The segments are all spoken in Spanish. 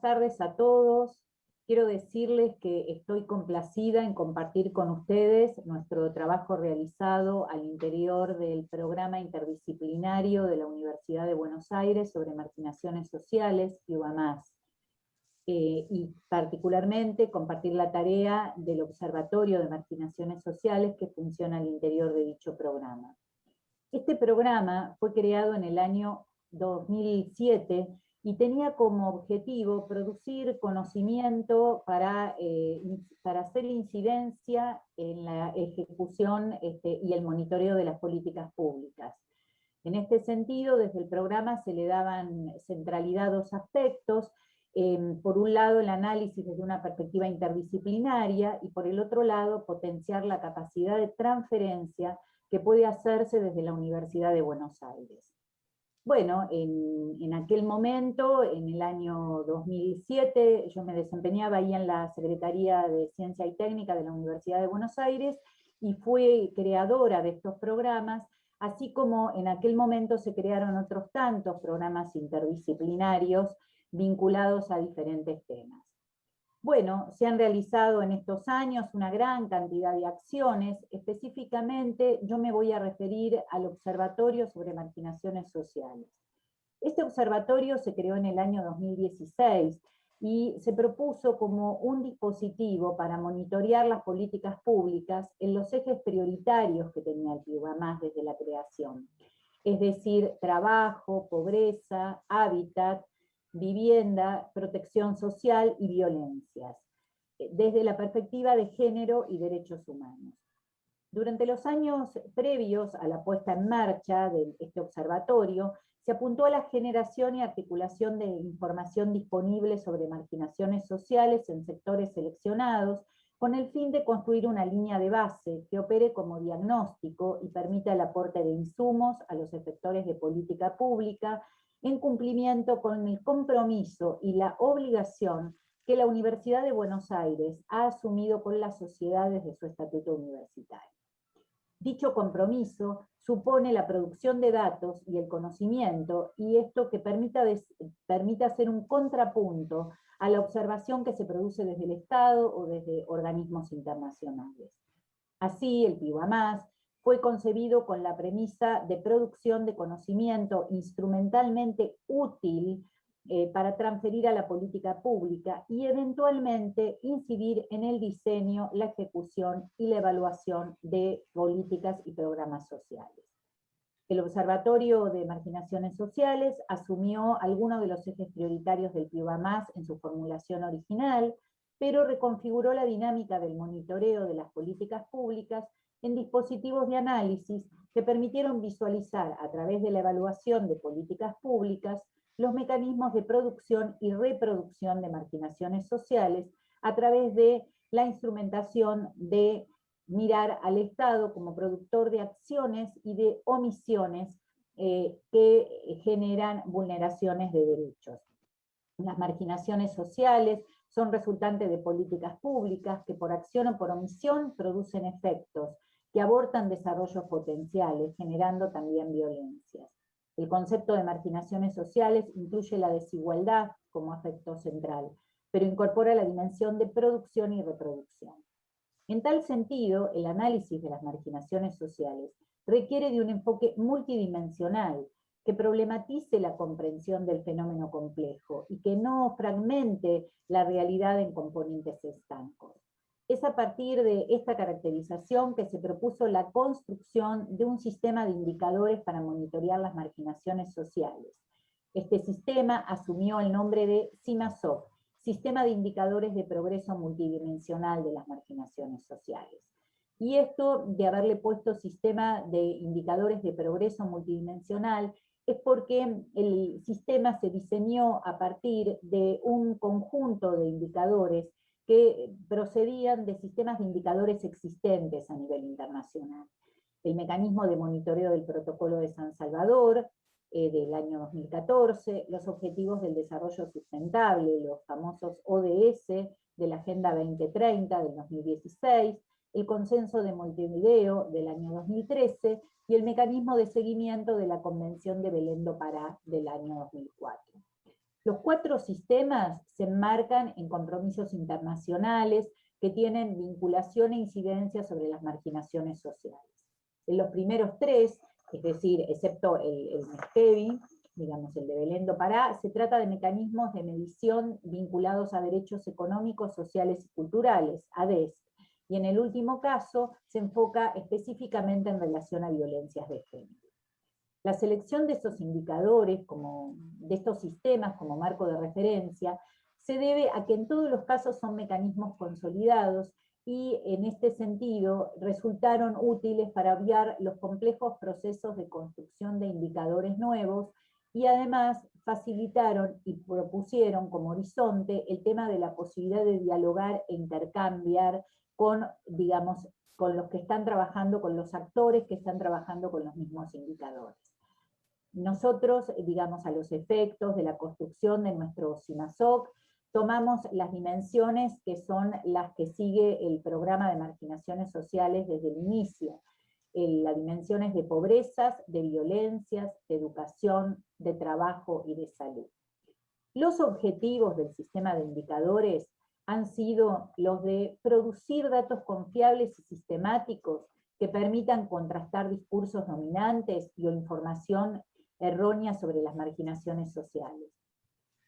tardes a todos. Quiero decirles que estoy complacida en compartir con ustedes nuestro trabajo realizado al interior del programa interdisciplinario de la Universidad de Buenos Aires sobre marginaciones sociales, PIUBA+. Y particularmente compartir la tarea del Observatorio de Marginaciones Sociales que funciona al interior de dicho programa. Este programa fue creado en el año 2007 y tenía como objetivo producir conocimiento para hacer incidencia en la ejecución y el monitoreo de las políticas públicas. En este sentido, desde el programa se le daban centralidad a dos aspectos. Por un lado, el análisis desde una perspectiva interdisciplinaria y por el otro lado, potenciar la capacidad de transferencia que puede hacerse desde la Universidad de Buenos Aires. Bueno, en aquel momento, en el año 2007, yo me desempeñaba ahí en la Secretaría de Ciencia y Técnica de la Universidad de Buenos Aires y fui creadora de estos programas, así como en aquel momento se crearon otros tantos programas interdisciplinarios vinculados a diferentes temas. Bueno, se han realizado en estos años una gran cantidad de acciones. Específicamente, yo me voy a referir al Observatorio sobre Marginaciones Sociales. Este observatorio se creó en el año 2016 y se propuso como un dispositivo para monitorear las políticas públicas en los ejes prioritarios que tenía el PIUBA+ desde la creación. Es decir, trabajo, pobreza, hábitat, vivienda, protección social y violencias, desde la perspectiva de género y derechos humanos. Durante los años previos a la puesta en marcha de este observatorio, se apuntó a la generación y articulación de información disponible sobre marginaciones sociales en sectores seleccionados, con el fin de construir una línea de base que opere como diagnóstico y permita el aporte de insumos a los efectores de política pública, en cumplimiento con el compromiso y la obligación que la Universidad de Buenos Aires ha asumido con las sociedades de su estatuto universitario. Dicho compromiso supone la producción de datos y el conocimiento, y esto que permita hacer un contrapunto a la observación que se produce desde el Estado o desde organismos internacionales. Así, el PIUBA+ fue concebido con la premisa de producción de conocimiento instrumentalmente útil para transferir a la política pública y eventualmente incidir en el diseño, la ejecución y la evaluación de políticas y programas sociales. El Observatorio de Marginaciones Sociales asumió algunos de los ejes prioritarios del PIUBA+ en su formulación original, pero reconfiguró la dinámica del monitoreo de las políticas públicas en dispositivos de análisis que permitieron visualizar a través de la evaluación de políticas públicas los mecanismos de producción y reproducción de marginaciones sociales a través de la instrumentación de mirar al Estado como productor de acciones y de omisiones que generan vulneraciones de derechos. Las marginaciones sociales son resultantes de políticas públicas que por acción o por omisión producen efectos que abortan desarrollos potenciales, generando también violencias. El concepto de marginaciones sociales incluye la desigualdad como aspecto central, pero incorpora la dimensión de producción y reproducción. En tal sentido, el análisis de las marginaciones sociales requiere de un enfoque multidimensional que problematice la comprensión del fenómeno complejo y que no fragmente la realidad en componentes estancos. Es a partir de esta caracterización que se propuso la construcción de un sistema de indicadores para monitorear las marginaciones sociales. Este sistema asumió el nombre de CIMASOC, Sistema de Indicadores de Progreso Multidimensional de las Marginaciones Sociales. Y esto de haberle puesto Sistema de Indicadores de Progreso Multidimensional es porque el sistema se diseñó a partir de un conjunto de indicadores que procedían de sistemas de indicadores existentes a nivel internacional. El mecanismo de monitoreo del Protocolo de San Salvador, del año 2014, los Objetivos del Desarrollo Sustentable, los famosos ODS de la Agenda 2030 del 2016, el Consenso de Montevideo del año 2013 y el mecanismo de seguimiento de la Convención de Belém do Pará del año 2004. Los 4 sistemas se enmarcan en compromisos internacionales que tienen vinculación e incidencia sobre las marginaciones sociales. En los primeros 3, es decir, excepto el MESTEBI, digamos el de Belén do Pará, se trata de mecanismos de medición vinculados a derechos económicos, sociales y culturales, ADES, y en el último caso se enfoca específicamente en relación a violencias de género. La selección de estos indicadores, de estos sistemas como marco de referencia, se debe a que en todos los casos son mecanismos consolidados y en este sentido resultaron útiles para obviar los complejos procesos de construcción de indicadores nuevos y además facilitaron y propusieron como horizonte el tema de la posibilidad de dialogar e intercambiar con, digamos, con los que están trabajando, con los actores que están trabajando con los mismos indicadores. Nosotros, digamos, a los efectos de la construcción de nuestro CIMASOC, tomamos las dimensiones que son las que sigue el programa de marginaciones sociales desde el inicio. Las dimensiones de pobrezas, de violencias, de educación, de trabajo y de salud. Los objetivos del sistema de indicadores han sido los de producir datos confiables y sistemáticos que permitan contrastar discursos dominantes y o información errónea sobre las marginaciones sociales.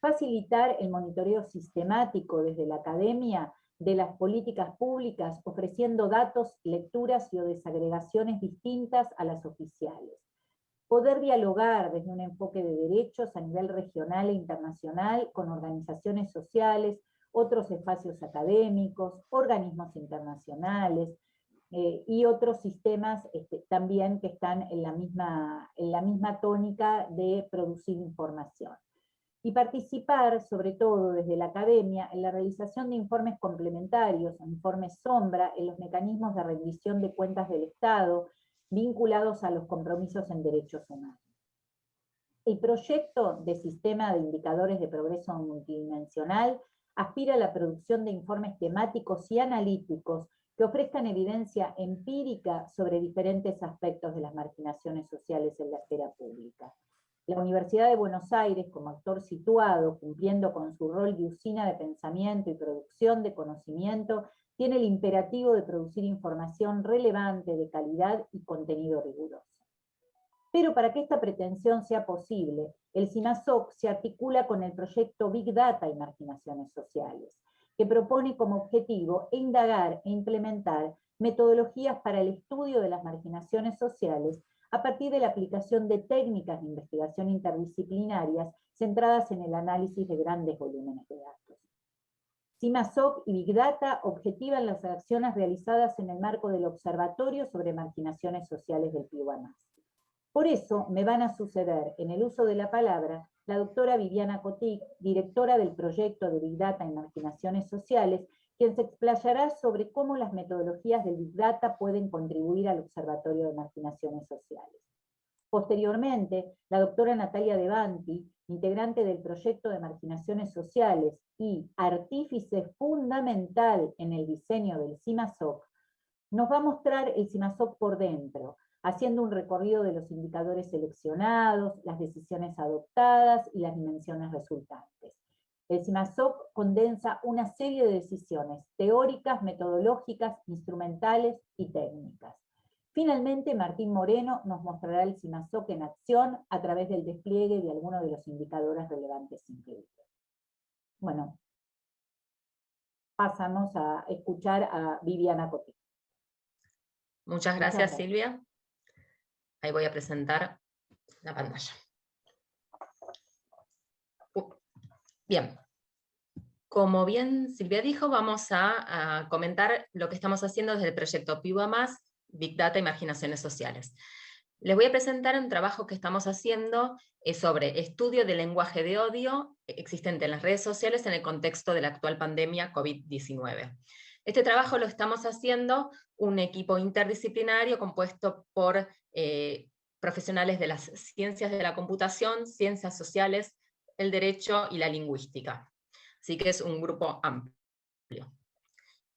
Facilitar el monitoreo sistemático desde la academia de las políticas públicas, ofreciendo datos, lecturas y o desagregaciones distintas a las oficiales. Poder dialogar desde un enfoque de derechos a nivel regional e internacional con organizaciones sociales, otros espacios académicos, organismos internacionales, y otros sistemas también que están en la misma tónica de producir información. Y participar, sobre todo desde la academia, en la realización de informes complementarios, informes sombra, en los mecanismos de rendición de cuentas del Estado, vinculados a los compromisos en derechos humanos. El proyecto de sistema de indicadores de progreso multidimensional aspira a la producción de informes temáticos y analíticos que ofrezcan evidencia empírica sobre diferentes aspectos de las marginaciones sociales en la esfera pública. La Universidad de Buenos Aires, como actor situado, cumpliendo con su rol de usina de pensamiento y producción de conocimiento, tiene el imperativo de producir información relevante, de calidad y contenido riguroso. Pero para que esta pretensión sea posible, el CIMASOC se articula con el proyecto Big Data y Marginaciones Sociales, que propone como objetivo indagar e implementar metodologías para el estudio de las marginaciones sociales a partir de la aplicación de técnicas de investigación interdisciplinarias centradas en el análisis de grandes volúmenes de datos. CIMASOC y Big Data objetivan las acciones realizadas en el marco del Observatorio sobre Marginaciones Sociales del PIUAMAS. Por eso me van a suceder en el uso de la palabra la doctora Viviana Cotic, directora del proyecto de Big Data y Marginaciones Sociales, quien se explayará sobre cómo las metodologías del Big Data pueden contribuir al Observatorio de Marginaciones Sociales. Posteriormente, la doctora Natalia Devanti, integrante del proyecto de Marginaciones Sociales y artífice fundamental en el diseño del CIMASOC, nos va a mostrar el CIMASOC por dentro, haciendo un recorrido de los indicadores seleccionados, las decisiones adoptadas y las dimensiones resultantes. El CIMASOC condensa una serie de decisiones teóricas, metodológicas, instrumentales y técnicas. Finalmente, Martín Moreno nos mostrará el CIMASOC en acción a través del despliegue de algunos de los indicadores relevantes incluidos. Bueno, pasamos a escuchar a Viviana Cotic. Muchas gracias, Silvia. Ahí voy a presentar la pantalla. Bien. Como bien Silvia dijo, vamos a comentar lo que estamos haciendo desde el proyecto PIUAMAS, Big Data y Marginaciones Sociales. Les voy a presentar un trabajo que estamos haciendo sobre estudio del lenguaje de odio existente en las redes sociales en el contexto de la actual pandemia COVID-19. Este trabajo lo estamos haciendo un equipo interdisciplinario compuesto por profesionales de las ciencias de la computación, ciencias sociales, el derecho y la lingüística. Así que es un grupo amplio.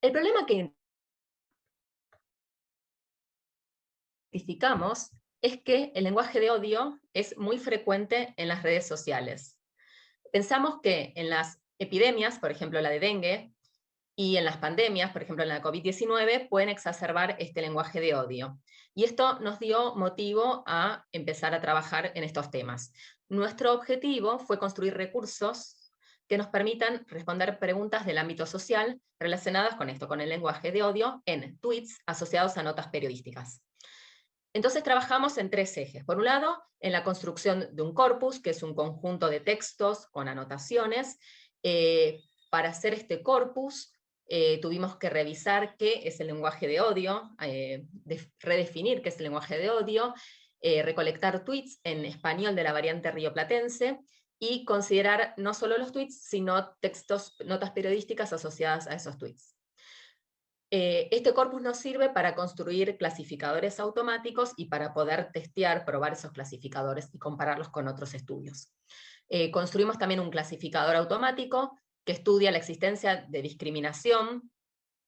El problema que identificamos es que el lenguaje de odio es muy frecuente en las redes sociales. Pensamos que en las epidemias, por ejemplo la de dengue, y en las pandemias, por ejemplo en la COVID-19, pueden exacerbar este lenguaje de odio. Y esto nos dio motivo a empezar a trabajar en estos temas. Nuestro objetivo fue construir recursos que nos permitan responder preguntas del ámbito social relacionadas con esto, con el lenguaje de odio, en tweets asociados a notas periodísticas. Entonces trabajamos en 3 ejes. Por un lado, en la construcción de un corpus, que es un conjunto de textos con anotaciones. Para hacer este corpus, tuvimos que revisar qué es el lenguaje de odio, redefinir qué es el lenguaje de odio, recolectar tweets en español de la variante rioplatense, y considerar no solo los tweets, sino textos, notas periodísticas asociadas a esos tweets. Este corpus nos sirve para construir clasificadores automáticos y para poder testear, probar esos clasificadores y compararlos con otros estudios. Construimos también un clasificador automático que estudia la existencia de discriminación,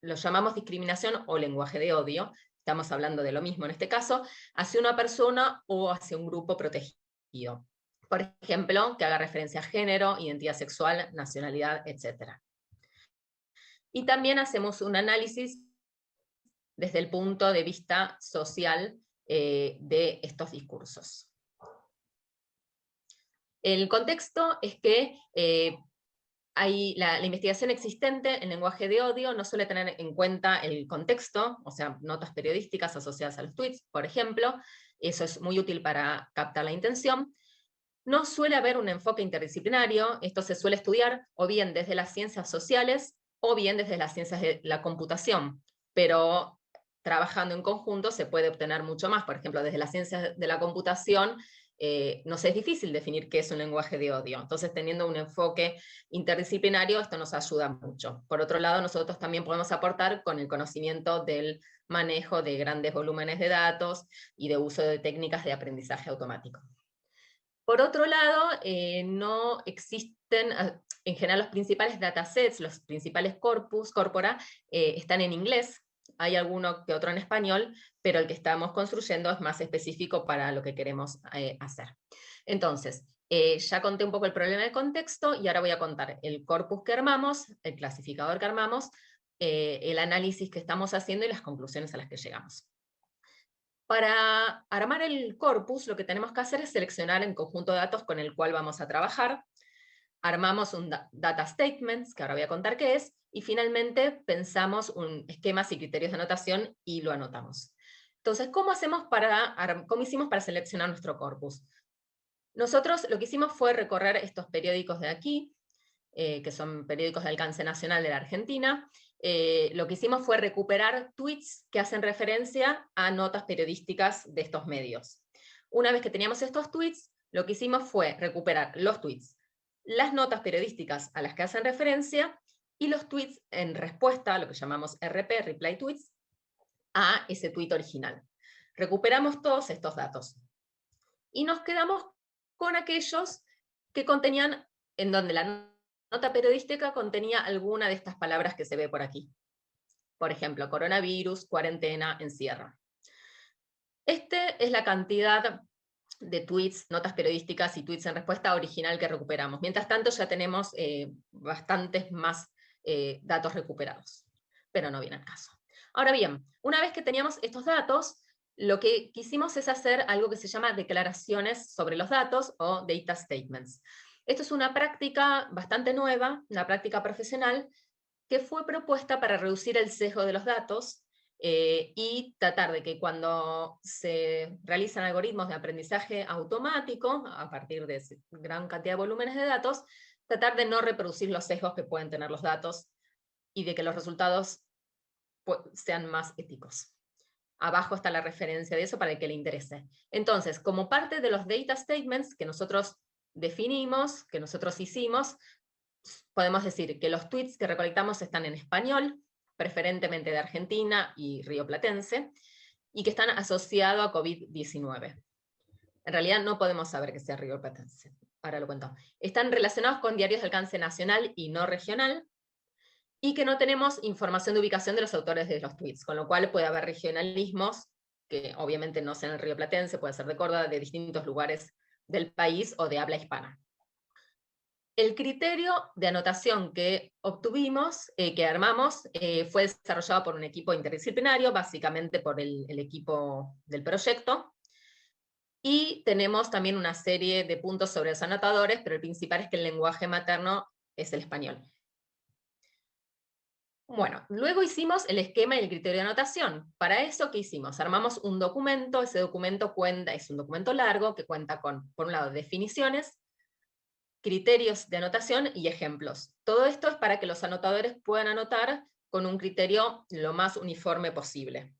lo llamamos discriminación o lenguaje de odio, estamos hablando de lo mismo en este caso, hacia una persona o hacia un grupo protegido. Por ejemplo, que haga referencia a género, identidad sexual, nacionalidad, etc. Y también hacemos un análisis desde el punto de vista social de estos discursos. El contexto es que la investigación existente en lenguaje de odio no suele tener en cuenta el contexto, o sea, notas periodísticas asociadas a los tweets, por ejemplo. Eso es muy útil para captar la intención. No suele haber un enfoque interdisciplinario. Esto se suele estudiar o bien desde las ciencias sociales o bien desde las ciencias de la computación, pero trabajando en conjunto se puede obtener mucho más. Por ejemplo, desde las ciencias de la computación nos es difícil definir qué es un lenguaje de odio. Entonces, teniendo un enfoque interdisciplinario, esto nos ayuda mucho. Por otro lado, nosotros también podemos aportar con el conocimiento del manejo de grandes volúmenes de datos y de uso de técnicas de aprendizaje automático. Por otro lado, no existen, en general los principales datasets, los principales corpora, están en inglés. Hay alguno que otro en español, pero el que estamos construyendo es más específico para lo que queremos hacer. Entonces, ya conté un poco el problema de contexto y ahora voy a contar el corpus que armamos, el clasificador que armamos, el análisis que estamos haciendo y las conclusiones a las que llegamos. Para armar el corpus, lo que tenemos que hacer es seleccionar el conjunto de datos con el cual vamos a trabajar. Armamos un data statements, que ahora voy a contar qué es, y finalmente pensamos un esquemas y criterios de anotación y lo anotamos. Entonces, ¿cómo hicimos para seleccionar nuestro corpus? Nosotros lo que hicimos fue recorrer estos periódicos de aquí, que son periódicos de alcance nacional de la Argentina. Lo que hicimos fue recuperar tweets que hacen referencia a notas periodísticas de estos medios. Una vez que teníamos estos tweets, lo que hicimos fue recuperar los tweets, las notas periodísticas a las que hacen referencia, y los tweets en respuesta, lo que llamamos RP, Reply Tweets, a ese tweet original. Recuperamos todos estos datos. Y nos quedamos con aquellos que contenían, en donde la nota periodística contenía alguna de estas palabras que se ve por aquí. Por ejemplo, coronavirus, cuarentena, encierro. Esta es la cantidad de tweets, notas periodísticas y tweets en respuesta original que recuperamos. Mientras tanto ya tenemos bastantes más datos recuperados, pero no viene al caso. Ahora bien, una vez que teníamos estos datos, lo que quisimos es hacer algo que se llama declaraciones sobre los datos o data statements. Esto es una práctica bastante nueva, una práctica profesional, que fue propuesta para reducir el sesgo de los datos y tratar de que cuando se realizan algoritmos de aprendizaje automático, a partir de gran cantidad de volúmenes de datos, tratar de no reproducir los sesgos que pueden tener los datos y de que los resultados sean más éticos. Abajo está la referencia de eso para el que le interese. Entonces, como parte de los data statements que nosotros definimos, que nosotros hicimos, podemos decir que los tweets que recolectamos están en español, preferentemente de Argentina y rioplatense, y que están asociados a COVID-19. En realidad no podemos saber que sea rioplatense, ahora lo cuento. Están relacionados con diarios de alcance nacional y no regional, y que no tenemos información de ubicación de los autores de los tweets, con lo cual puede haber regionalismos, que obviamente no sean el rioplatense, puede ser de Córdoba, de distintos lugares del país o de habla hispana. El criterio de anotación que obtuvimos, que armamos, fue desarrollado por un equipo interdisciplinario, básicamente por el equipo del proyecto, y tenemos también una serie de puntos sobre los anotadores, pero el principal es que el lenguaje materno es el español. Bueno, luego hicimos el esquema y el criterio de anotación. Para eso, ¿qué hicimos? Armamos un documento, ese documento es un documento largo que cuenta con, por un lado, definiciones, criterios de anotación y ejemplos. Todo esto es para que los anotadores puedan anotar con un criterio lo más uniforme posible.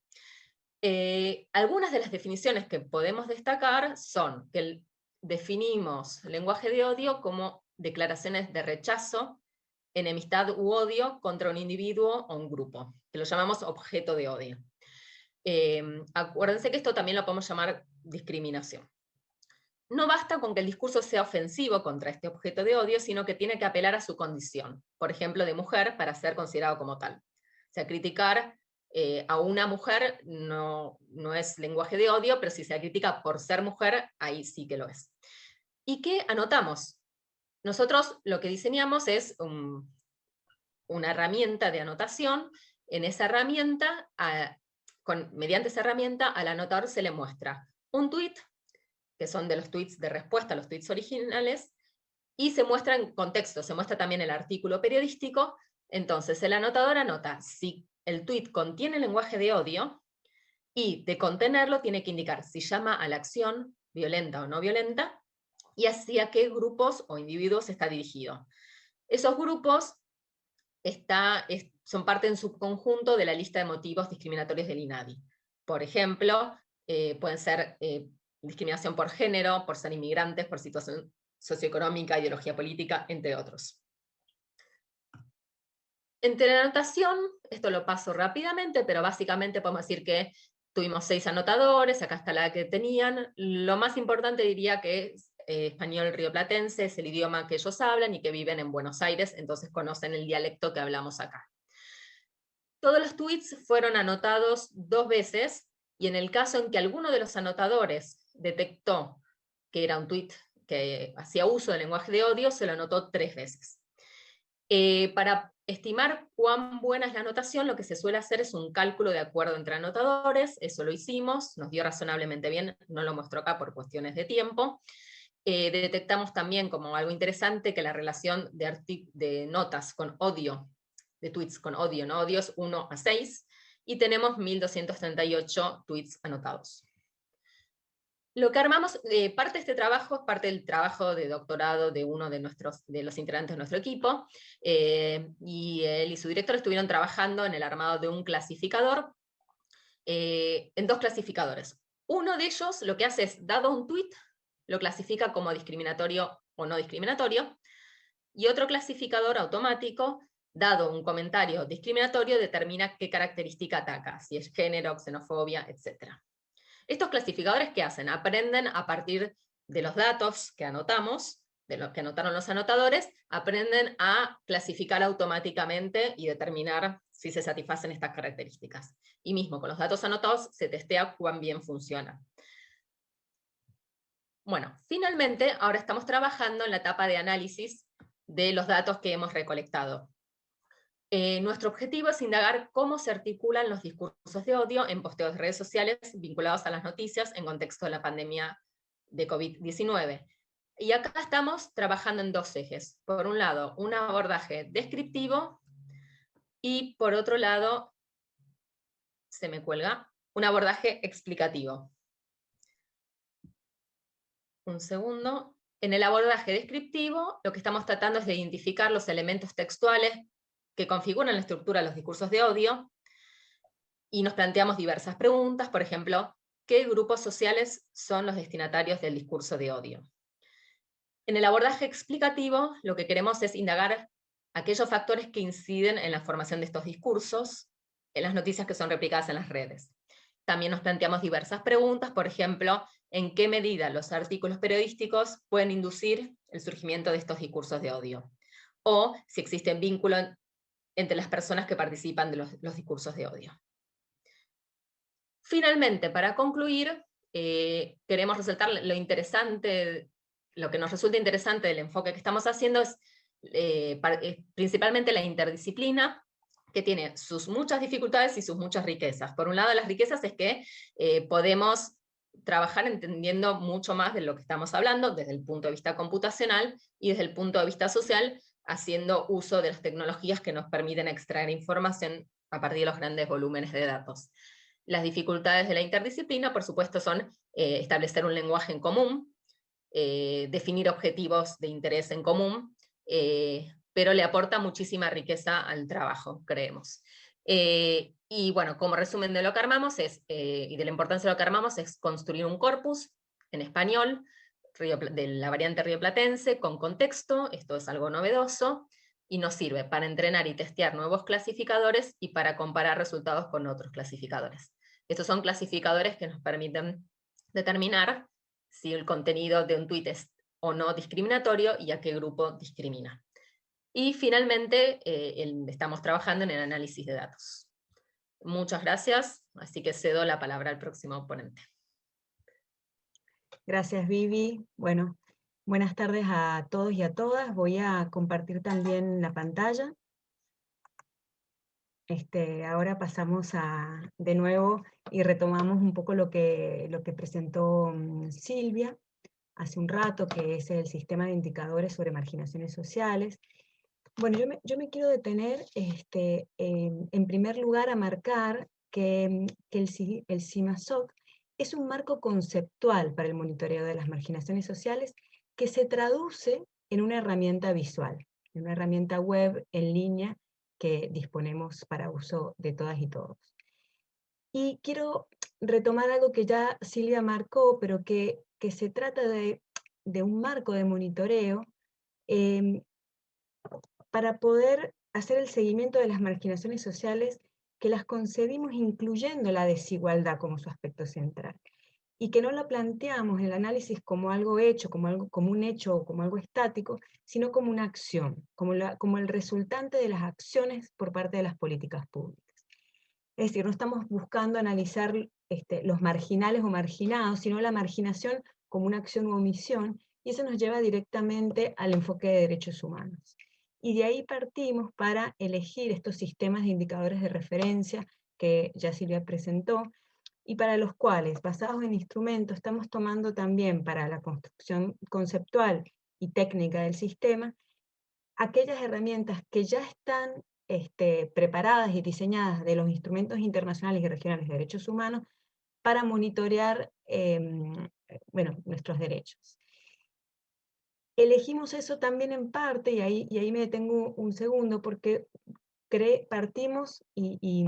Algunas de las definiciones que podemos destacar son que definimos lenguaje de odio como declaraciones de rechazo, enemistad u odio contra un individuo o un grupo, que lo llamamos objeto de odio. Acuérdense que esto también lo podemos llamar discriminación. No basta con que el discurso sea ofensivo contra este objeto de odio, sino que tiene que apelar a su condición, por ejemplo, de mujer, para ser considerado como tal. O sea, criticar a una mujer no es lenguaje de odio, pero si se la critica por ser mujer, ahí sí que lo es. ¿Y qué anotamos? Nosotros lo que diseñamos es una herramienta de anotación. En esa herramienta, mediante esa herramienta, al anotador se le muestra un tweet, que son de los tweets de respuesta a los tweets originales, y se muestra en contexto, se muestra también el artículo periodístico. Entonces el anotador anota si el tweet contiene lenguaje de odio, y de contenerlo tiene que indicar si llama a la acción violenta o no violenta, y hacia qué grupos o individuos está dirigido. Esos grupos son parte en subconjunto de la lista de motivos discriminatorios del INADI. Por ejemplo, pueden ser discriminación por género, por ser inmigrantes, por situación socioeconómica, ideología política, entre otros. Entre la anotación, esto lo paso rápidamente, pero básicamente podemos decir que tuvimos 6 anotadores, acá está la que tenían. Lo más importante diría que es español rioplatense, es el idioma que ellos hablan y que viven en Buenos Aires, entonces conocen el dialecto que hablamos acá. Todos los tweets fueron anotados 2 veces, y en el caso en que alguno de los anotadores detectó que era un tweet que hacía uso del lenguaje de odio, se lo anotó 3 veces. Para estimar cuán buena es la anotación, lo que se suele hacer es un cálculo de acuerdo entre anotadores. Eso lo hicimos, nos dio razonablemente bien, no lo muestro acá por cuestiones de tiempo. Detectamos también como algo interesante que la relación de notas con odio, de tweets con odio, ¿no? Odio es 1 a 6, y tenemos 1238 tweets anotados. Lo que armamos, parte de este trabajo es parte del trabajo de doctorado de uno de los integrantes de nuestro equipo, y él y su director estuvieron trabajando en el armado de un clasificador, en 2 clasificadores. Uno de ellos lo que hace es, dado un tweet, lo clasifica como discriminatorio o no discriminatorio, y otro clasificador automático, dado un comentario discriminatorio, determina qué característica ataca, si es género, xenofobia, etc. Estos clasificadores, ¿qué hacen? Aprenden a partir de los datos que anotamos, de los que anotaron los anotadores, aprenden a clasificar automáticamente y determinar si se satisfacen estas características. Y mismo con los datos anotados se testea cuán bien funciona. Bueno, finalmente ahora estamos trabajando en la etapa de análisis de los datos que hemos recolectado. Nuestro objetivo es indagar cómo se articulan los discursos de odio en posteos de redes sociales vinculados a las noticias en contexto de la pandemia de COVID-19. Y acá estamos trabajando en 2 ejes. Por un lado, un abordaje descriptivo, y por otro lado, se me cuelga, un abordaje explicativo. Un segundo. En el abordaje descriptivo, lo que estamos tratando es de identificar los elementos textuales que configuran la estructura de los discursos de odio, y nos planteamos diversas preguntas, por ejemplo, ¿qué grupos sociales son los destinatarios del discurso de odio? En el abordaje explicativo, lo que queremos es indagar aquellos factores que inciden en la formación de estos discursos, en las noticias que son replicadas en las redes. También nos planteamos diversas preguntas, por ejemplo, ¿en qué medida los artículos periodísticos pueden inducir el surgimiento de estos discursos de odio? O si existe vínculo entre las personas que participan de los discursos de odio. Finalmente, para concluir, queremos resaltar lo interesante lo que nos resulta interesante del enfoque que estamos haciendo es principalmente la interdisciplina, que tiene sus muchas dificultades y sus muchas riquezas. Por un lado, las riquezas es que podemos trabajar entendiendo mucho más de lo que estamos hablando desde el punto de vista computacional y desde el punto de vista social, haciendo uso de las tecnologías que nos permiten extraer información a partir de los grandes volúmenes de datos. Las dificultades de la interdisciplina, por supuesto, son establecer un lenguaje en común, definir objetivos de interés en común, pero le aporta muchísima riqueza al trabajo, creemos. Y bueno, como resumen de lo que armamos y de la importancia de lo que armamos, es construir un corpus en español de la variante rioplatense con contexto. Esto es algo novedoso y nos sirve para entrenar y testear nuevos clasificadores y para comparar resultados con otros clasificadores. Estos son clasificadores que nos permiten determinar si el contenido de un tweet es o no discriminatorio y a qué grupo discrimina. Y finalmente, estamos trabajando en el análisis de datos. Muchas gracias, así que cedo la palabra al próximo ponente. Gracias, Vivi. Bueno, buenas tardes a todos y a todas. Voy a compartir también la pantalla. Ahora pasamos de nuevo y retomamos un poco lo que presentó Silvia hace un rato, que es el sistema de indicadores sobre marginaciones sociales. Bueno, yo me quiero detener en primer lugar a marcar que el CIMASOC es un marco conceptual para el monitoreo de las marginaciones sociales que se traduce en una herramienta visual, en una herramienta web en línea que disponemos para uso de todas y todos. Y quiero retomar algo que ya Silvia marcó, pero que se trata de un marco de monitoreo para poder hacer el seguimiento de las marginaciones sociales, que las concebimos incluyendo la desigualdad como su aspecto central, y que no la planteamos en el análisis como algo hecho, como un hecho o como algo estático, sino como una acción, como el resultante de las acciones por parte de las políticas públicas. Es decir, no estamos buscando analizar los marginales o marginados, sino la marginación como una acción u omisión, y eso nos lleva directamente al enfoque de derechos humanos. Y de ahí partimos para elegir estos sistemas de indicadores de referencia que ya Silvia presentó, y para los cuales, basados en instrumentos, estamos tomando también para la construcción conceptual y técnica del sistema, aquellas herramientas que ya están preparadas y diseñadas de los instrumentos internacionales y regionales de derechos humanos para monitorear nuestros derechos. Elegimos eso también en parte, y ahí me detengo un segundo, porque partimos y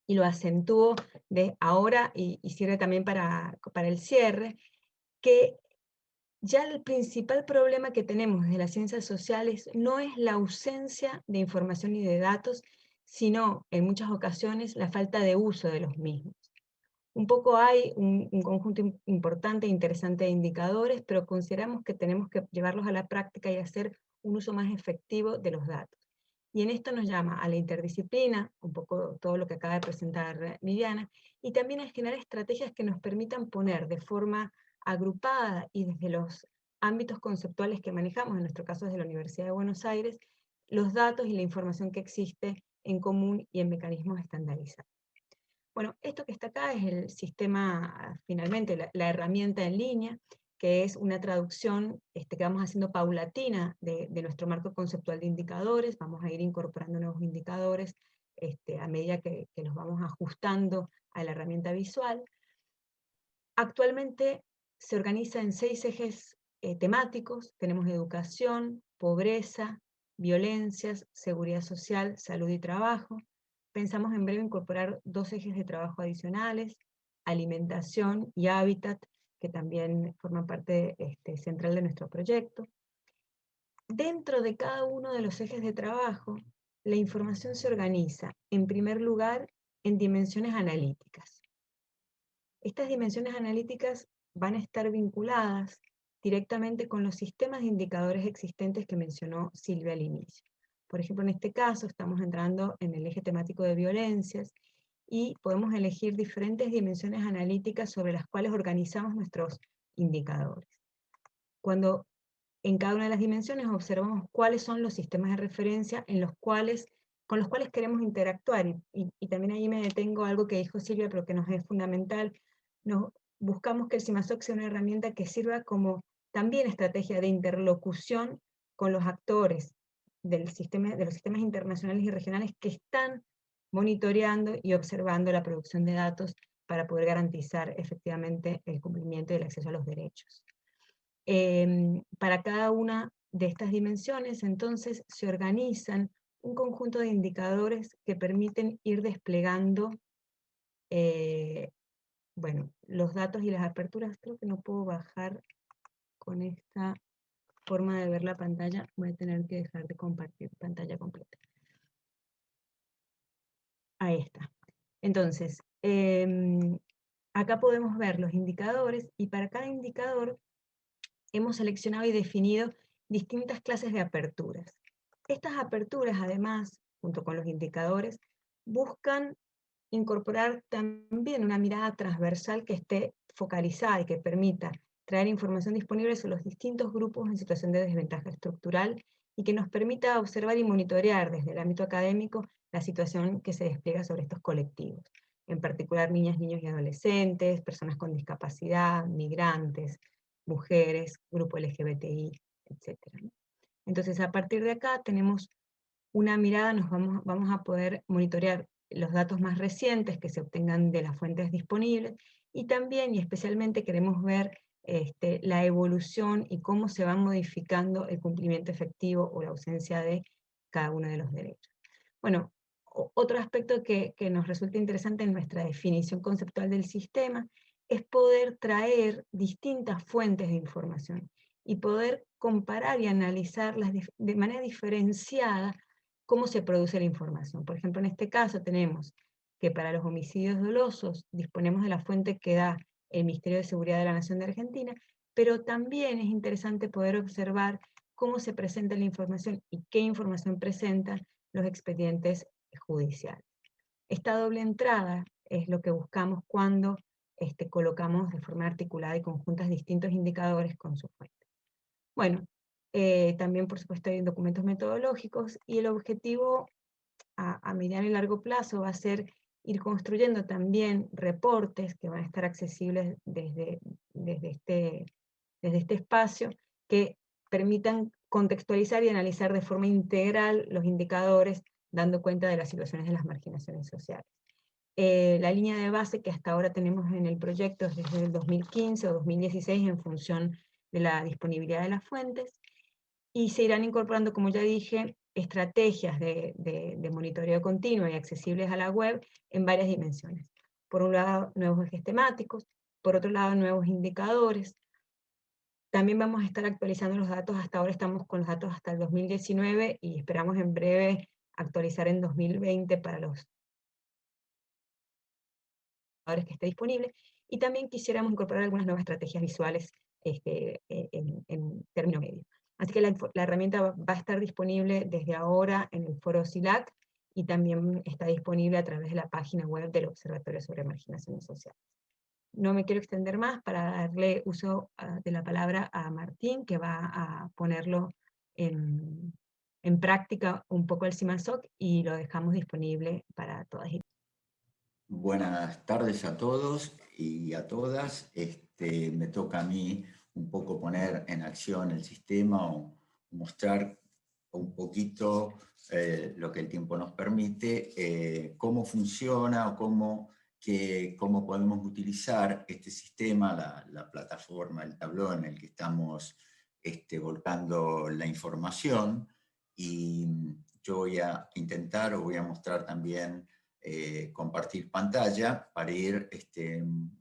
lo acentúo de ahora y sirve también para el cierre, que ya el principal problema que tenemos desde las ciencias sociales no es la ausencia de información y de datos, sino en muchas ocasiones la falta de uso de los mismos. Un poco hay un conjunto importante e interesante de indicadores, pero consideramos que tenemos que llevarlos a la práctica y hacer un uso más efectivo de los datos. Y en esto nos llama a la interdisciplina, un poco todo lo que acaba de presentar Viviana, y también a generar estrategias que nos permitan poner de forma agrupada y desde los ámbitos conceptuales que manejamos, en nuestro caso desde la Universidad de Buenos Aires, los datos y la información que existe en común y en mecanismos estandarizados. Bueno, esto que está acá es el sistema, finalmente, la herramienta en línea, que es una traducción que vamos haciendo paulatina de nuestro marco conceptual de indicadores. Vamos a ir incorporando nuevos indicadores a medida que los vamos ajustando a la herramienta visual. Actualmente se organiza en 6 ejes temáticos. Tenemos educación, pobreza, violencias, seguridad social, salud y trabajo. Pensamos en breve incorporar 2 ejes de trabajo adicionales, alimentación y hábitat, que también forman parte central de nuestro proyecto. Dentro de cada uno de los ejes de trabajo, la información se organiza, en primer lugar, en dimensiones analíticas. Estas dimensiones analíticas van a estar vinculadas directamente con los sistemas de indicadores existentes que mencionó Silvia al inicio. Por ejemplo, en este caso estamos entrando en el eje temático de violencias y podemos elegir diferentes dimensiones analíticas sobre las cuales organizamos nuestros indicadores. cuando en cada una de las dimensiones observamos cuáles son los sistemas de referencia con los cuales queremos interactuar. Y también ahí me detengo a algo que dijo Silvia, pero que nos es fundamental. Buscamos que el CIMASOC sea una herramienta que sirva como también estrategia de interlocución con los actores de los sistemas internacionales y regionales que están monitoreando y observando la producción de datos para poder garantizar efectivamente el cumplimiento y el acceso a los derechos. Para cada una de estas dimensiones, entonces, se organizan un conjunto de indicadores que permiten ir desplegando bueno, los datos y las aperturas. Creo que no puedo bajar con esta forma de ver la pantalla, voy a tener que dejar de compartir pantalla completa. Ahí está. Entonces, acá podemos ver los indicadores, y para cada indicador hemos seleccionado y definido distintas clases de aperturas. Estas aperturas, además, junto con los indicadores, buscan incorporar también una mirada transversal que esté focalizada y que permita traer información disponible sobre los distintos grupos en situación de desventaja estructural y que nos permita observar y monitorear desde el ámbito académico la situación que se despliega sobre estos colectivos, en particular niñas, niños y adolescentes, personas con discapacidad, migrantes, mujeres, grupo LGBTI, etc. Entonces, a partir de acá tenemos una mirada, vamos a poder monitorear los datos más recientes que se obtengan de las fuentes disponibles, y también y especialmente queremos ver la evolución y cómo se va modificando el cumplimiento efectivo o la ausencia de cada uno de los derechos. Bueno, otro aspecto que nos resulta interesante en nuestra definición conceptual del sistema es poder traer distintas fuentes de información y poder comparar y analizarlas de manera diferenciada cómo se produce la información. Por ejemplo, en este caso tenemos que para los homicidios dolosos disponemos de la fuente que da el Ministerio de Seguridad de la Nación de Argentina, pero también es interesante poder observar cómo se presenta la información y qué información presentan los expedientes judiciales. Esta doble entrada es lo que buscamos cuando colocamos de forma articulada y conjuntas distintos indicadores con su fuente. Bueno, también por supuesto hay documentos metodológicos, y el objetivo a mediano y largo plazo va a ser ir construyendo también reportes que van a estar accesibles desde este espacio, que permitan contextualizar y analizar de forma integral los indicadores, dando cuenta de las situaciones de las marginaciones sociales. La línea de base que hasta ahora tenemos en el proyecto es desde el 2015 o 2016 en función de la disponibilidad de las fuentes, y se irán incorporando, como ya dije, estrategias de monitoreo continuo y accesibles a la web en varias dimensiones. Por un lado, nuevos ejes temáticos, por otro lado, nuevos indicadores. También vamos a estar actualizando los datos. Hasta ahora estamos con los datos hasta el 2019 y esperamos en breve actualizar en 2020 para los que esté disponible, y también quisiéramos incorporar algunas nuevas estrategias visuales en término medio. Así que la herramienta va a estar disponible desde ahora en el foro CILAC, y también está disponible a través de la página web del Observatorio sobre Marginaciones Sociales. No me quiero extender más para darle uso de la palabra a Martín, que va a ponerlo en práctica un poco el CIMASOC, y lo dejamos disponible para todas y todos. Buenas tardes a todos y a todas. Me toca a mí un poco poner en acción el sistema o mostrar un poquito lo que el tiempo nos permite, cómo funciona o cómo podemos utilizar este sistema, la plataforma, el tablón en el que estamos volcando la información. Y yo voy a intentar o voy a mostrar también compartir pantalla para ir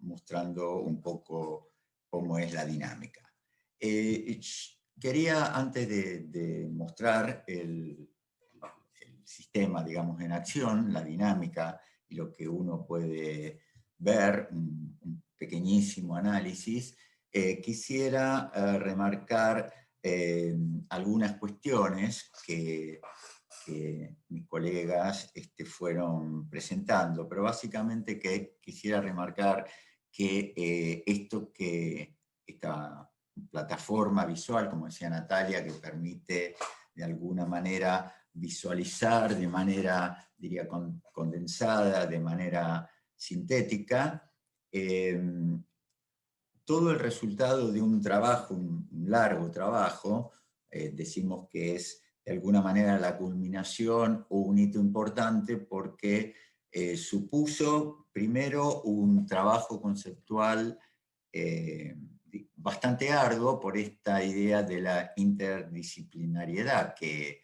mostrando un poco cómo es la dinámica. Quería, antes de mostrar el sistema, digamos, en acción, la dinámica y lo que uno puede ver, un pequeñísimo análisis, quisiera remarcar algunas cuestiones que mis colegas fueron presentando, pero básicamente quisiera remarcar que esta plataforma visual, como decía Natalia, que permite de alguna manera visualizar de manera, diría, condensada, de manera sintética, todo el resultado de un trabajo, un largo trabajo, decimos que es de alguna manera la culminación o un hito importante porque supuso primero un trabajo conceptual bastante arduo por esta idea de la interdisciplinariedad que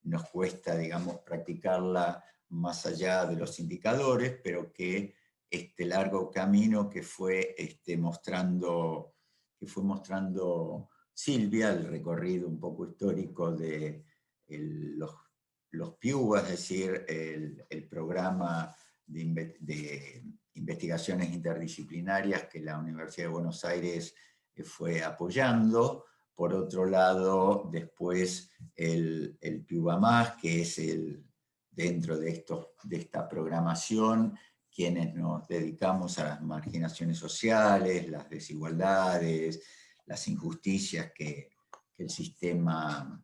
nos cuesta, digamos, practicarla más allá de los indicadores, pero que este largo camino que fue mostrando Silvia, el recorrido un poco histórico de los PIUA, es decir, el programa de investigaciones interdisciplinarias que la Universidad de Buenos Aires fue apoyando. Por otro lado, después el PIUA+, que es dentro de esta programación, quienes nos dedicamos a las marginaciones sociales, las desigualdades, las injusticias que el sistema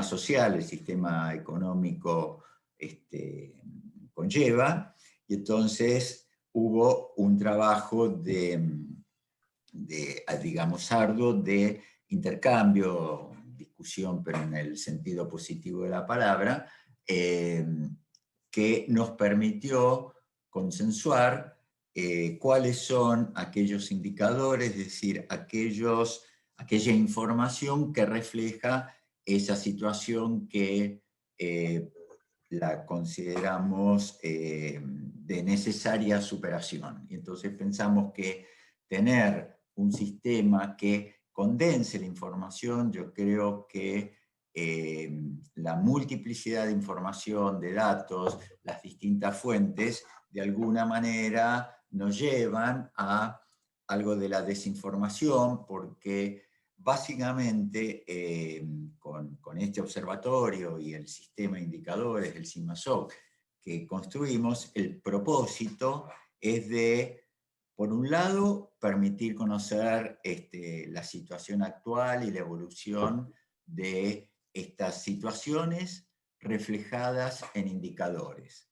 social, el sistema económico conlleva. Y entonces hubo un trabajo digamos, arduo de intercambio, discusión, pero en el sentido positivo de la palabra, que nos permitió consensuar cuáles son aquellos indicadores, es decir, aquella información que refleja esa situación que la consideramos de necesaria superación. Y entonces pensamos que tener un sistema que condense la información, yo creo que la multiplicidad de información, de datos, las distintas fuentes, de alguna manera nos llevan a algo de la desinformación, porque básicamente con este observatorio y el sistema de indicadores, el CIMASOC, que construimos, el propósito es de, por un lado, permitir conocer la situación actual y la evolución de estas situaciones reflejadas en indicadores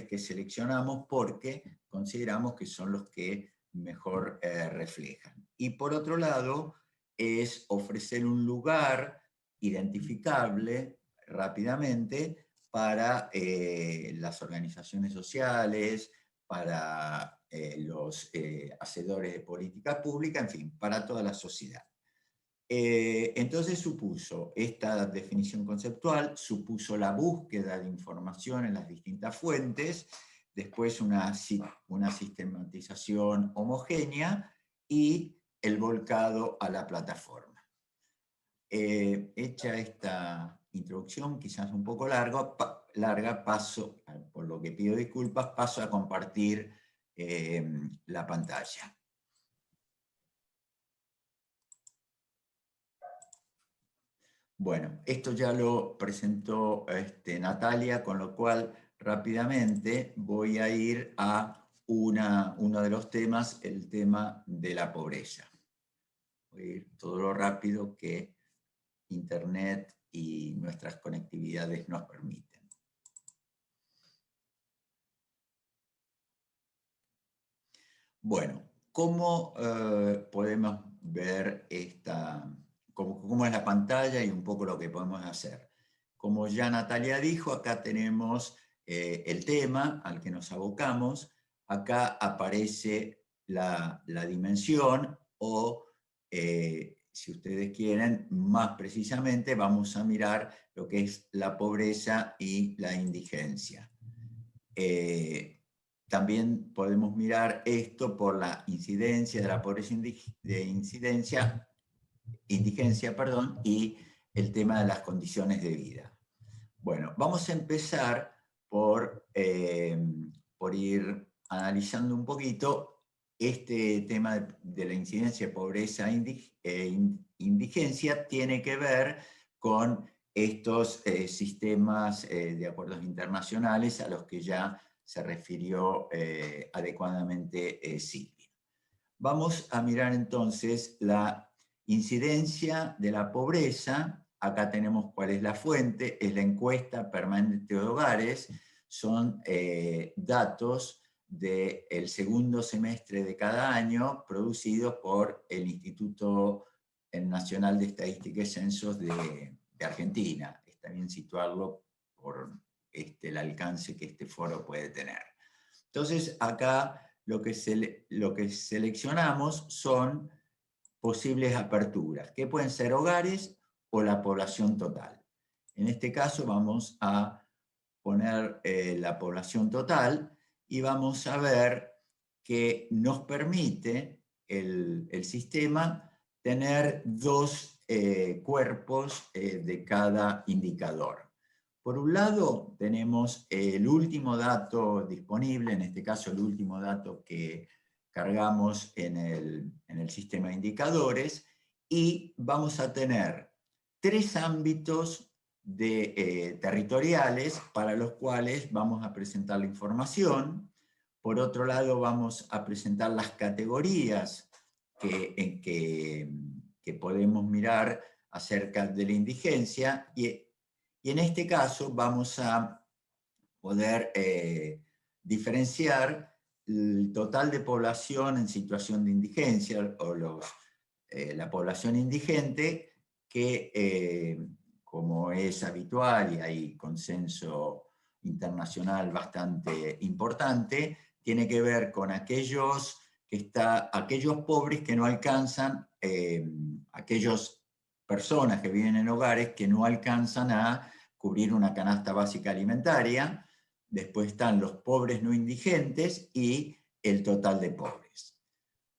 que seleccionamos porque consideramos que son los que mejor reflejan. Y por otro lado, es ofrecer un lugar identificable rápidamente para las organizaciones sociales, para los hacedores de política pública, en fin, para toda la sociedad. Entonces supuso esta definición conceptual, supuso la búsqueda de información en las distintas fuentes, después una sistematización homogénea y el volcado a la plataforma. Hecha esta introducción, quizás un poco larga, paso, por lo que pido disculpas, paso a compartir la pantalla. Bueno, esto ya lo presentó Natalia, con lo cual rápidamente voy a ir a uno de los temas, el tema de la pobreza. Voy a ir todo lo rápido que Internet y nuestras conectividades nos permiten. Bueno, ¿cómo podemos ver cómo es la pantalla y un poco lo que podemos hacer? Como ya Natalia dijo, acá tenemos el tema al que nos abocamos. Acá aparece la dimensión o, si ustedes quieren, más precisamente vamos a mirar lo que es la pobreza y la indigencia. También podemos mirar esto por la incidencia de la pobreza indigencia, y el tema de las condiciones de vida. Bueno, vamos a empezar por ir analizando un poquito este tema de la incidencia de pobreza e indigencia. Tiene que ver con estos sistemas de acuerdos internacionales a los que ya se refirió adecuadamente Silvia. vamos a mirar entonces la incidencia de la pobreza. Acá tenemos cuál es la fuente, es la encuesta permanente de hogares, son datos del segundo semestre de cada año producidos por el Instituto Nacional de Estadística y Censos de Argentina. Está bien situarlo por el alcance que este foro puede tener. Entonces acá lo que seleccionamos son posibles aperturas, que pueden ser hogares o la población total. En este caso vamos a poner la población total y vamos a ver que nos permite el sistema tener dos cuerpos de cada indicador. Por un lado tenemos el último dato disponible, en este caso el último dato que cargamos en el sistema de indicadores, y vamos a tener 3 ámbitos territoriales para los cuales vamos a presentar la información. Por otro lado, vamos a presentar las categorías que podemos mirar acerca de la indigencia, y en este caso vamos a poder diferenciar el total de población en situación de indigencia, o la población indigente, que como es habitual y hay consenso internacional bastante importante, tiene que ver con aquellos pobres que no alcanzan, aquellas personas que viven en hogares que no alcanzan a cubrir una canasta básica alimentaria. Después están los pobres no indigentes y el total de pobres.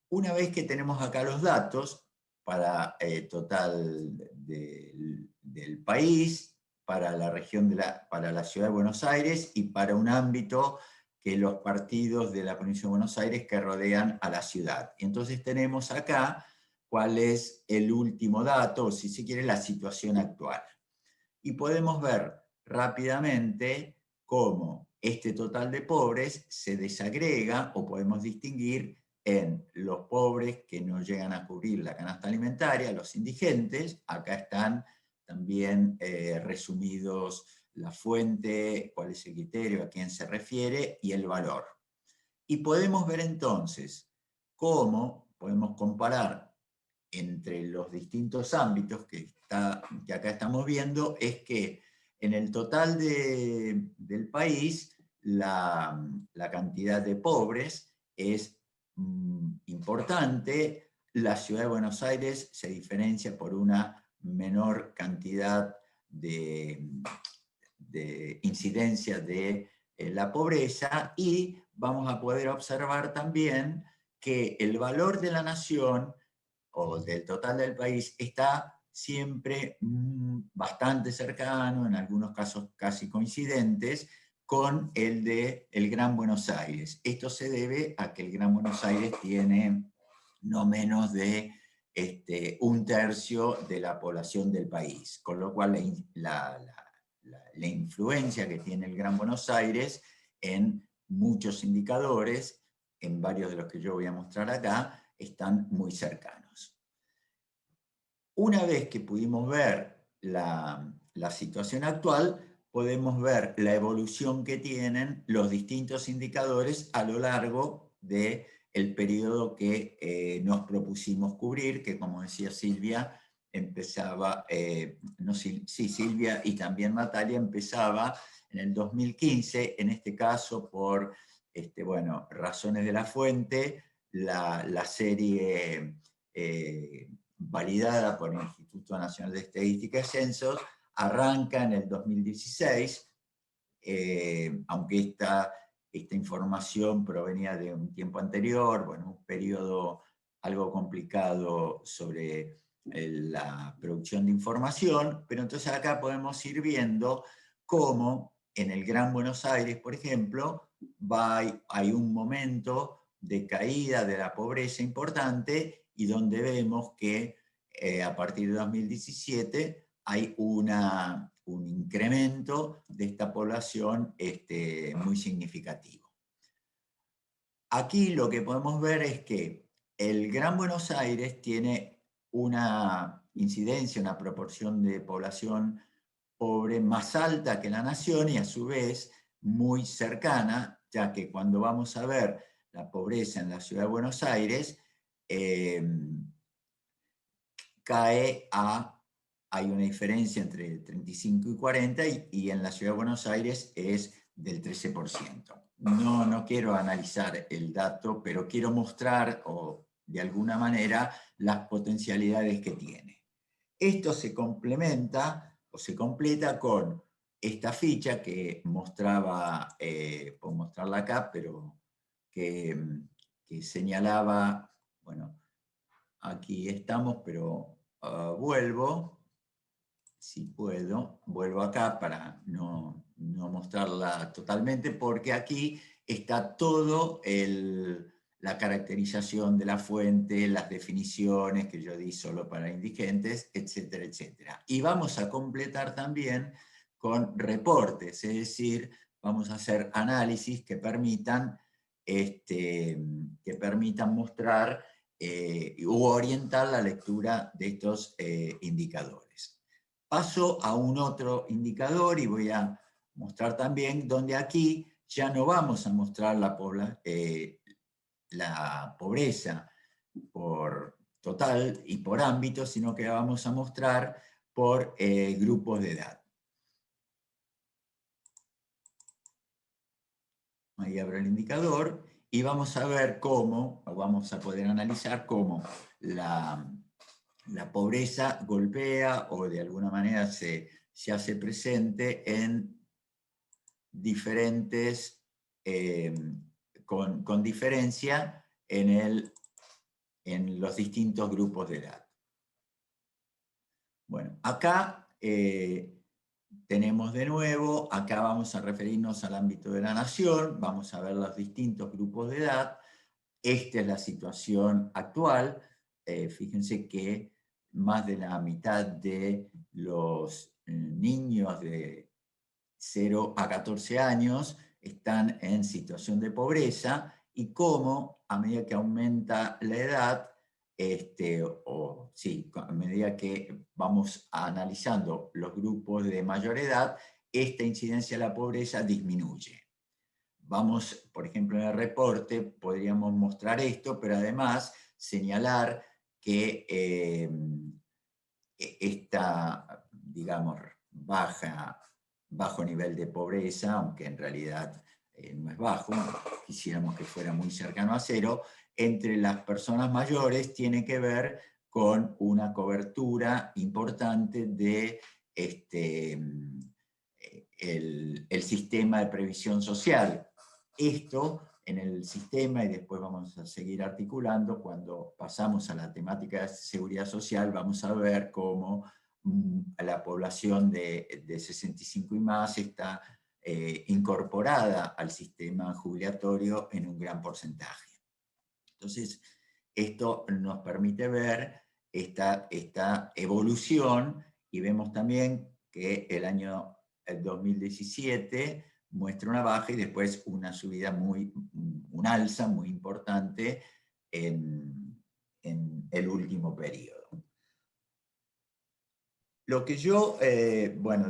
Una vez que tenemos acá los datos para total del país, para la región para la ciudad de Buenos Aires y para un ámbito que los partidos de la provincia de Buenos Aires que rodean a la ciudad. Entonces tenemos acá cuál es el último dato, o si se quiere, la situación actual. Y podemos ver rápidamente cómo este total de pobres se desagrega, o podemos distinguir en los pobres que no llegan a cubrir la canasta alimentaria, los indigentes. Acá están también resumidos la fuente, cuál es el criterio, a quién se refiere y el valor. Y podemos ver entonces cómo podemos comparar entre los distintos ámbitos que acá estamos viendo, es que en el total del país la cantidad de pobres es importante. La ciudad de Buenos Aires se diferencia por una menor cantidad de incidencia de la pobreza, y vamos a poder observar también que el valor de la nación o del total del país está siempre bastante cercano, en algunos casos casi coincidentes, con el del Gran Buenos Aires. Esto se debe a que el Gran Buenos Aires tiene no menos de 1/3 de la población del país, con lo cual la influencia que tiene el Gran Buenos Aires en muchos indicadores, en varios de los que yo voy a mostrar acá, están muy cercanos. Una vez que pudimos ver la situación actual, podemos ver la evolución que tienen los distintos indicadores a lo largo del periodo que nos propusimos cubrir, que, como decía Silvia, empezaba, Silvia y también Natalia, empezaba en el 2015, en este caso por razones de la fuente, la serie validada por el Instituto Nacional de Estadística y Censos arranca en el 2016, aunque esta información provenía de un tiempo anterior, un periodo algo complicado sobre la producción de información, pero entonces acá podemos ir viendo cómo en el Gran Buenos Aires, por ejemplo, hay un momento de caída de la pobreza importante, y donde vemos que a partir de 2017 hay un incremento de esta población muy significativo. Aquí lo que podemos ver es que el Gran Buenos Aires tiene una incidencia, una proporción de población pobre más alta que la nación y a su vez muy cercana, ya que cuando vamos a ver la pobreza en la ciudad de Buenos Aires, hay una diferencia entre 35 y 40 y en la ciudad de Buenos Aires es del 13%. No quiero analizar el dato, pero quiero mostrar, o de alguna manera, las potencialidades que tiene. Esto se complementa o se completa con esta ficha que mostraba, puedo mostrarla acá, pero que señalaba, bueno, aquí estamos, pero vuelvo, si puedo, vuelvo acá para no mostrarla totalmente, porque aquí está todo la caracterización de la fuente, las definiciones que yo di solo para indigentes, etcétera, etcétera. Y vamos a completar también con reportes, es decir, vamos a hacer análisis que permitan mostrar u orientar la lectura de estos indicadores. Paso a un otro indicador y voy a mostrar también donde aquí ya no vamos a mostrar la pobreza por total y por ámbito, sino que la vamos a mostrar por grupos de edad. Ahí abro el indicador y vamos a ver cómo, o vamos a poder analizar cómo la pobreza golpea o de alguna manera se hace presente en diferentes, con diferencia en los distintos grupos de edad. Bueno, acá tenemos de nuevo, acá vamos a referirnos al ámbito de la nación, vamos a ver los distintos grupos de edad. Esta es la situación actual. Fíjense que más de la mitad de los niños de 0 a 14 años están en situación de pobreza y cómo a medida que aumenta la edad, a medida que vamos analizando los grupos de mayor edad, esta incidencia de la pobreza disminuye. Vamos, por ejemplo, en el reporte podríamos mostrar esto, pero además señalar que esta, digamos, bajo nivel de pobreza, aunque en realidad no es bajo, quisiéramos que fuera muy cercano a cero, entre las personas mayores tiene que ver con una cobertura importante de el sistema de previsión social. Esto en el sistema, y después vamos a seguir articulando, cuando pasamos a la temática de seguridad social, vamos a ver cómo la población de 65 y más está incorporada al sistema jubilatorio en un gran porcentaje. Entonces, esto nos permite ver esta evolución y vemos también que el año 2017 muestra una baja y después una subida un alza muy importante en el último periodo. Lo que yo,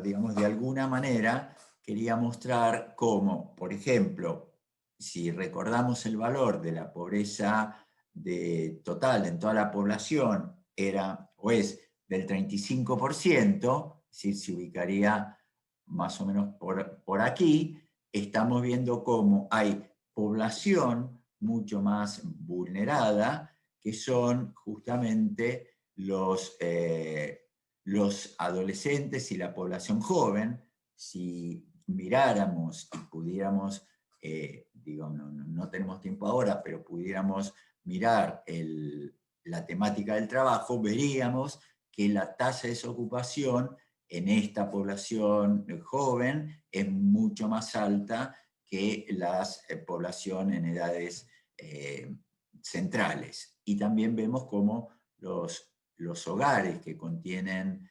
digamos, de alguna manera quería mostrar cómo, por ejemplo, si recordamos el valor de la pobreza total en toda la población era o es del 35%, es decir, se ubicaría más o menos por aquí, estamos viendo cómo hay población mucho más vulnerada, que son justamente los adolescentes y la población joven. Si miráramos y pudiéramos, no tenemos tiempo ahora, pero pudiéramos mirar la temática del trabajo, veríamos que la tasa de desocupación en esta población joven es mucho más alta que la población en edades centrales. Y también vemos cómo los hogares que contienen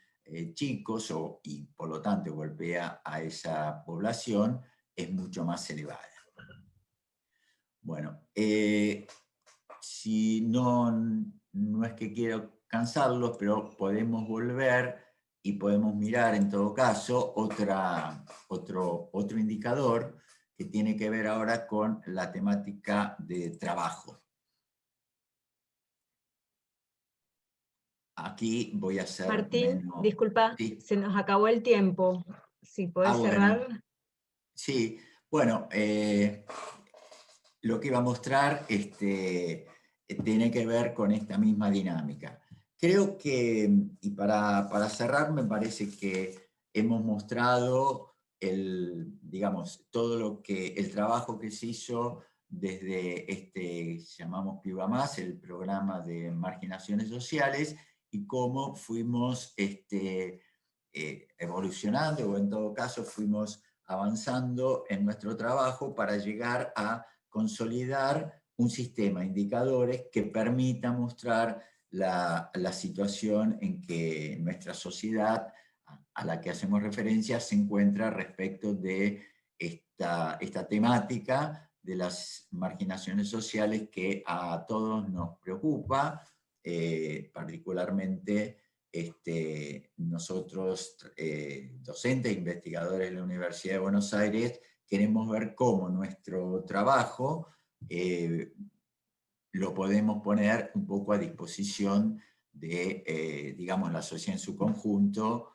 chicos y por lo tanto golpea a esa población es mucho más elevada. Bueno, si no es que quiero cansarlos, pero podemos volver y podemos mirar en todo caso otro indicador que tiene que ver ahora con la temática de trabajo. Aquí voy a hacer Martín, menos... disculpa, ¿Sí? se nos acabó el tiempo. Si podés cerrar. Bueno. Sí, bueno, lo que iba a mostrar tiene que ver con esta misma dinámica. Creo que, y para cerrar, me parece que hemos mostrado digamos, todo el trabajo que se hizo desde llamamos PIBA Más, el programa de marginaciones sociales, y cómo fuimos evolucionando, o en todo caso fuimos avanzando en nuestro trabajo para llegar a consolidar un sistema de indicadores que permita mostrar la situación en que nuestra sociedad a la que hacemos referencia se encuentra respecto de esta temática de las marginaciones sociales que a todos nos preocupa, particularmente nosotros, docentes e investigadores de la Universidad de Buenos Aires, queremos ver cómo nuestro trabajo lo podemos poner un poco a disposición de, digamos, la sociedad en su conjunto,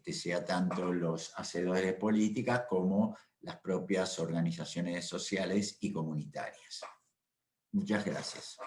sea tanto los hacedores de políticas como las propias organizaciones sociales y comunitarias. Muchas gracias.